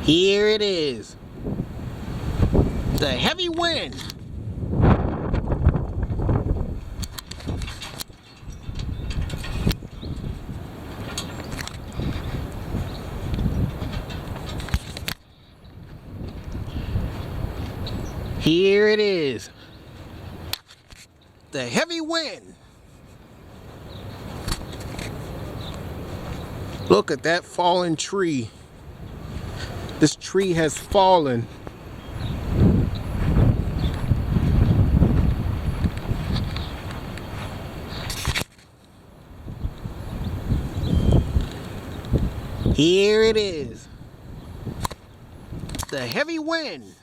Here it is. The heavy wind. Here it is. The heavy wind. Look at that fallen tree. This tree has fallen. Here it is. The heavy wind.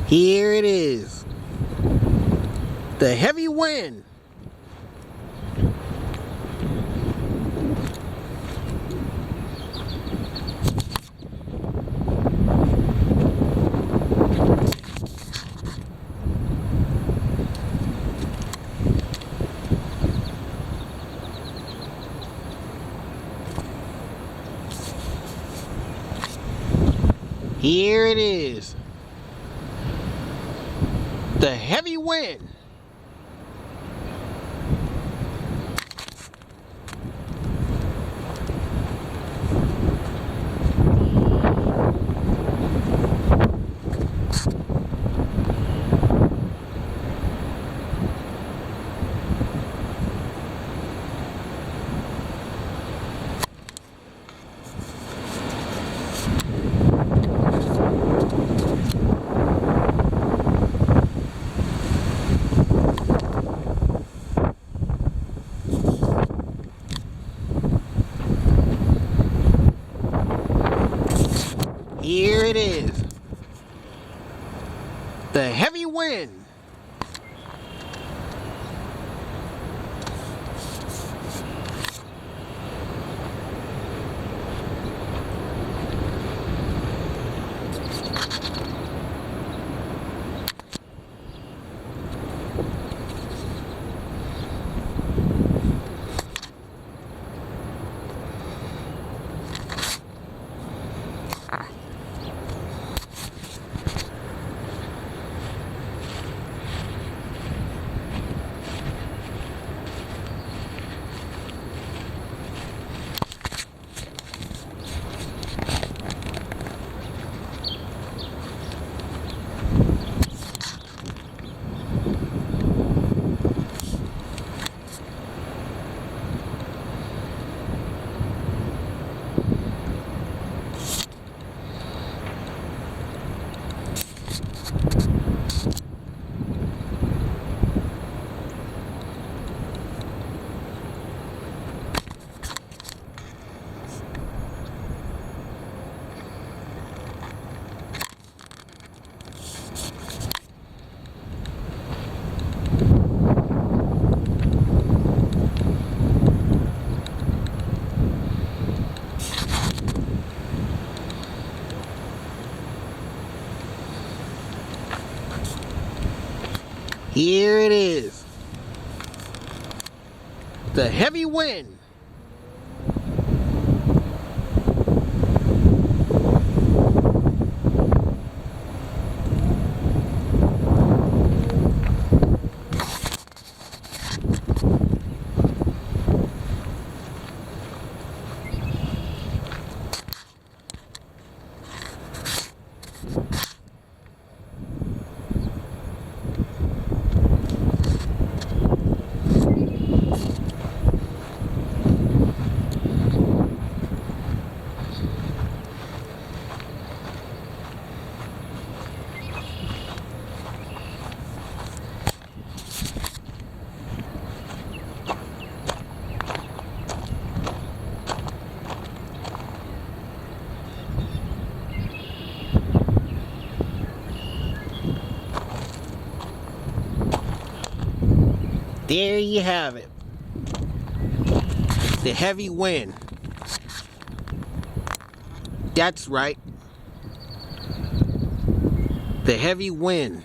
Here it is. The heavy wind. Here it is. The heavy wind. Here it is. The heavy wind. Here it is. The heavy wind. There you have it. The heavy wind. That's right. The heavy wind.